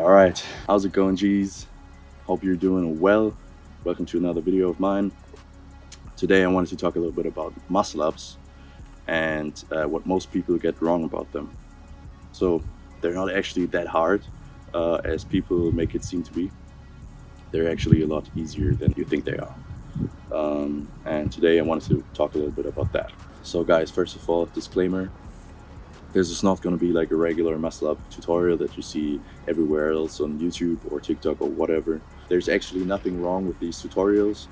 All right, how's it going, G's? Hope you're doing well. Welcome to another video of mine. Today I wanted to talk a little bit about muscle ups and what most people get wrong about them. So they're not actually that hard as people make it seem to be. They're actually a lot easier than you think they are. And today I wanted to talk a little bit about that. So guys, first of all, disclaimer. This is not going to be like a regular muscle up tutorial that you see everywhere else on YouTube or TikTok or whatever. There's actually nothing wrong with these tutorials.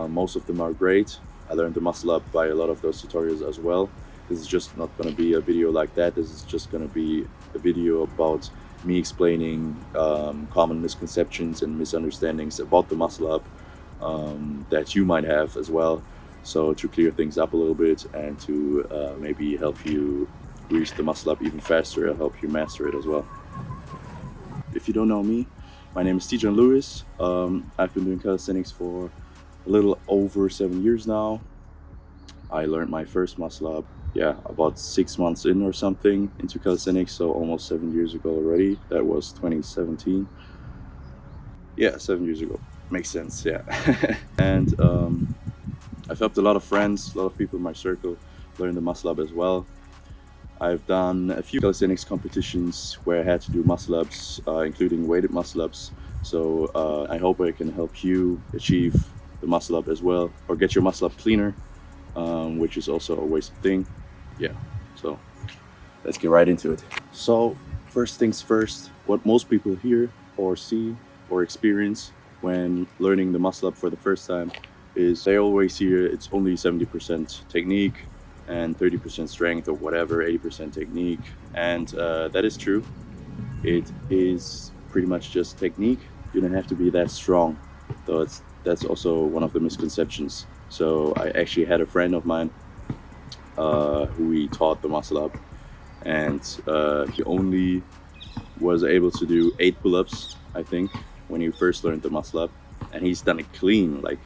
Most of them are great. I learned the muscle up by a lot of those tutorials as well. This is just not going to be a video like that. This is just going to be a video about me explaining common misconceptions and misunderstandings about the muscle up that you might have as well. So to clear things up a little bit and to maybe help you reach the muscle up even faster, it'll help you master it as well. If you don't know me, my name is Tijan Lewis. I've been doing calisthenics for a little over 7 years now. I learned my first muscle up, about 6 months in or something into calisthenics, so almost 7 years ago already. That was 2017. 7 years ago. Makes sense, yeah. And I've helped a lot of friends, a lot of people in my circle learn the muscle up as well. I've done a few calisthenics competitions where I had to do muscle ups, including weighted muscle ups. So I hope I can help you achieve the muscle up as well, or get your muscle up cleaner, which is also a wasted thing. So let's get right into it. So first things first, what most people hear or see or experience when learning the muscle up for the first time is they always hear it's only 70% technique and 30% strength or whatever, 80% technique. And that is true. It is pretty much just technique. You don't have to be that strong, though that's also one of the misconceptions. So I actually had a friend of mine who he taught the muscle up, and he only was able to do 8 pull-ups, I think, when he first learned the muscle up, and he's done it clean, like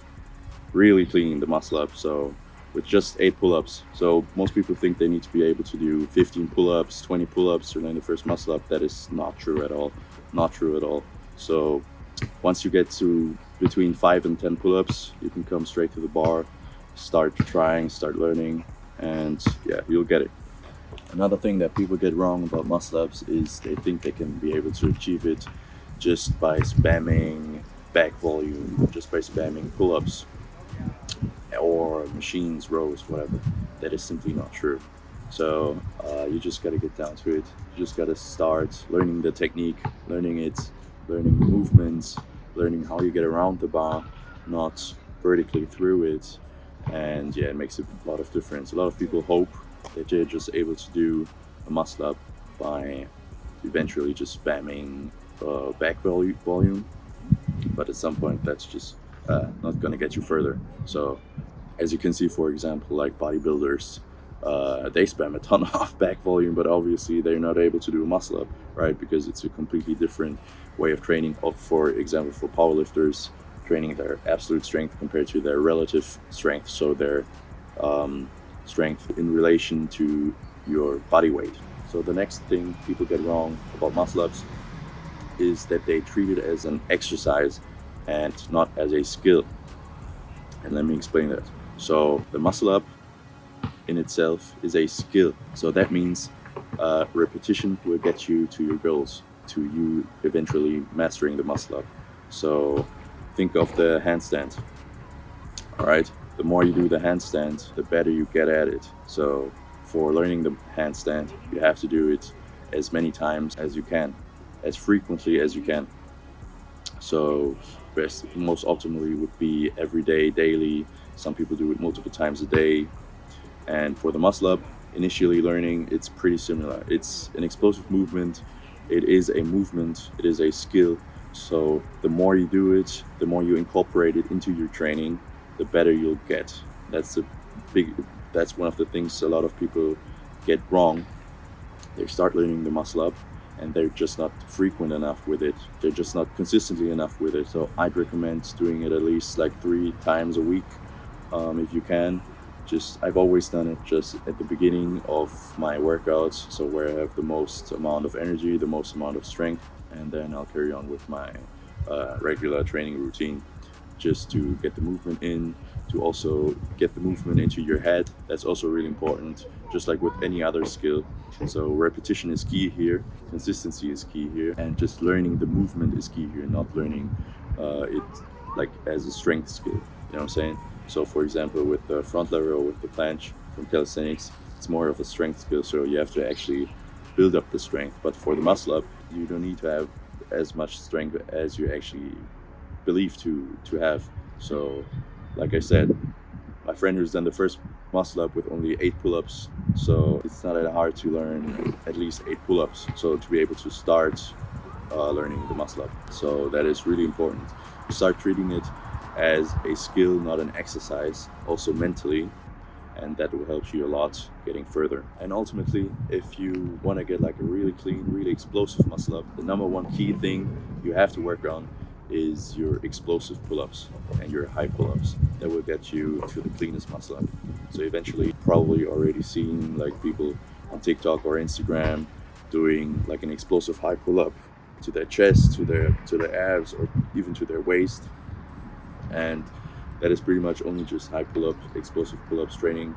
really clean, the muscle up. So with just 8 pull-ups. So most people think they need to be able to do 15 pull-ups, 20 pull-ups to learn the first muscle up. That is not true at all. Not true at all. So once you get to between 5 and 10 pull-ups, you can come straight to the bar, start trying, start learning, and you'll get it. Another thing that people get wrong about muscle ups is they think they can be able to achieve it just by spamming back volume, just by spamming pull-ups or machines, rows, whatever. That is simply not true. So you just got to get down to it. You just got to start learning the technique, learning the movements, learning how you get around the bar, not vertically through it. And it makes a lot of difference. A lot of people hope that they're just able to do a muscle up by eventually just spamming back volume, but at some point that's just not going to get you further. So as you can see, for example, like bodybuilders, they spam a ton of back volume, but obviously they're not able to do a muscle up, right? Because it's a completely different way of training. For example, for powerlifters, training their absolute strength compared to their relative strength, so their strength in relation to your body weight. So the next thing people get wrong about muscle ups is that they treat it as an exercise and not as a skill. And let me explain that. So the muscle up in itself is a skill. So that means repetition will get you to your goals, to you eventually mastering the muscle up. So think of the handstand. All right, the more you do the handstand, the better you get at it. So for learning the handstand, you have to do it as many times as you can, as frequently as you can. So most optimally would be every day, daily. Some people do it multiple times a day. And for the muscle up, initially learning, it's pretty similar. It's an explosive movement. It is a movement. It is a skill. So the more you do it, the more you incorporate it into your training, the better you'll get. That's one of the things a lot of people get wrong. They start learning the muscle up and they're just not frequent enough with it. They're just not consistently enough with it. So I'd recommend doing it at least like 3 times a week if you can. I've always done it just at the beginning of my workouts, so where I have the most amount of energy, the most amount of strength, and then I'll carry on with my regular training routine just to get the movement in, to also get the movement into your head. That's also really important, just like with any other skill. So repetition is key here, consistency is key here, and just learning the movement is key here, not learning it like as a strength skill. You know what I'm saying? So for example, with the front lever or with the planche from calisthenics, it's more of a strength skill, so you have to actually build up the strength. But for the muscle up, you don't need to have as much strength as you actually believe to have. So like I said, my friend who's done the first muscle up with only 8 pull-ups, so it's not that hard to learn at least 8 pull-ups, so to be able to start learning the muscle up. So that is really important. Start treating it as a skill, not an exercise, also mentally, and that will help you a lot getting further. And ultimately, if you want to get like a really clean, really explosive muscle up, the number one key thing you have to work on is your explosive pull-ups and your high pull-ups. That will get you to the cleanest muscle up. So eventually, probably already seen like people on TikTok or Instagram doing like an explosive high pull-up to their chest, to their abs, or even to their waist. And that is pretty much only just high pull-up, explosive pull-ups training.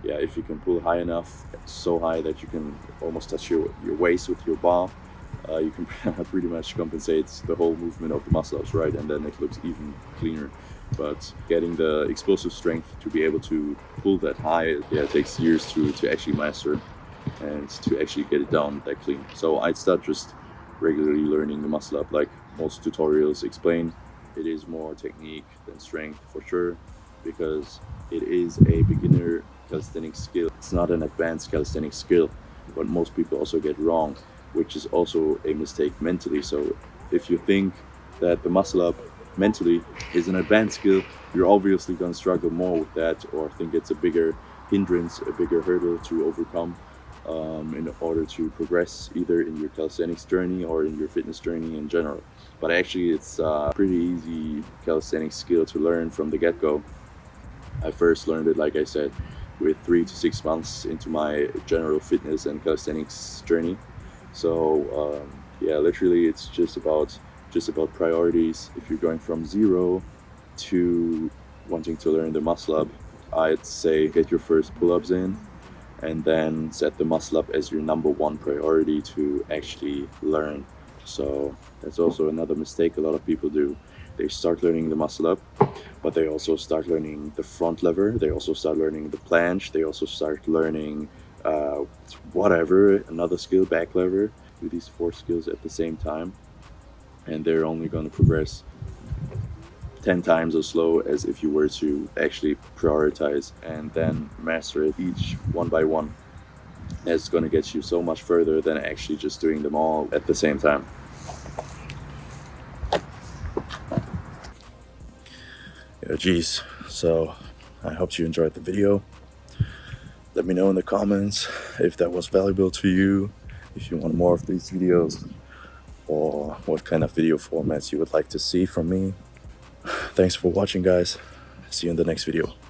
Yeah, if you can pull high enough, so high that you can almost touch your waist with your bar, you can pretty much compensate the whole movement of the muscle ups, right? And then it looks even cleaner. But getting the explosive strength to be able to pull that high, yeah, it takes years to actually master and to actually get it down that clean. So I'd start just regularly learning the muscle up, like most tutorials explain. It is more technique than strength for sure, because it is a beginner calisthenics skill. It's not an advanced calisthenics skill, but most people also get wrong, which is also a mistake mentally. So if you think that the muscle up mentally is an advanced skill, you're obviously going to struggle more with that, or think it's a bigger hindrance, a bigger hurdle to overcome in order to progress either in your calisthenics journey or in your fitness journey in general. But actually, it's a pretty easy calisthenics skill to learn from the get-go. I first learned it, like I said, with 3 to 6 months into my general fitness and calisthenics journey. So yeah, literally, it's just about priorities. If you're going from zero to wanting to learn the muscle up, I'd say get your first pull-ups in, and then set the muscle up as your number one priority to actually learn. So that's also another mistake a lot of people do. They start learning the muscle up, but they also start learning the front lever, they also start learning the planche, they also start learning whatever, another skill, back lever. Do these 4 skills at the same time, and they're only going to progress 10 times as slow as if you were to actually prioritize and then master it each one by one. It's going to get you so much further than actually just doing them all at the same time. Yeah, geez. So I hope you enjoyed the video. Let me know in the comments if that was valuable to you, if you want more of these videos, or what kind of video formats you would like to see from me. Thanks for watching, guys. See you in the next video.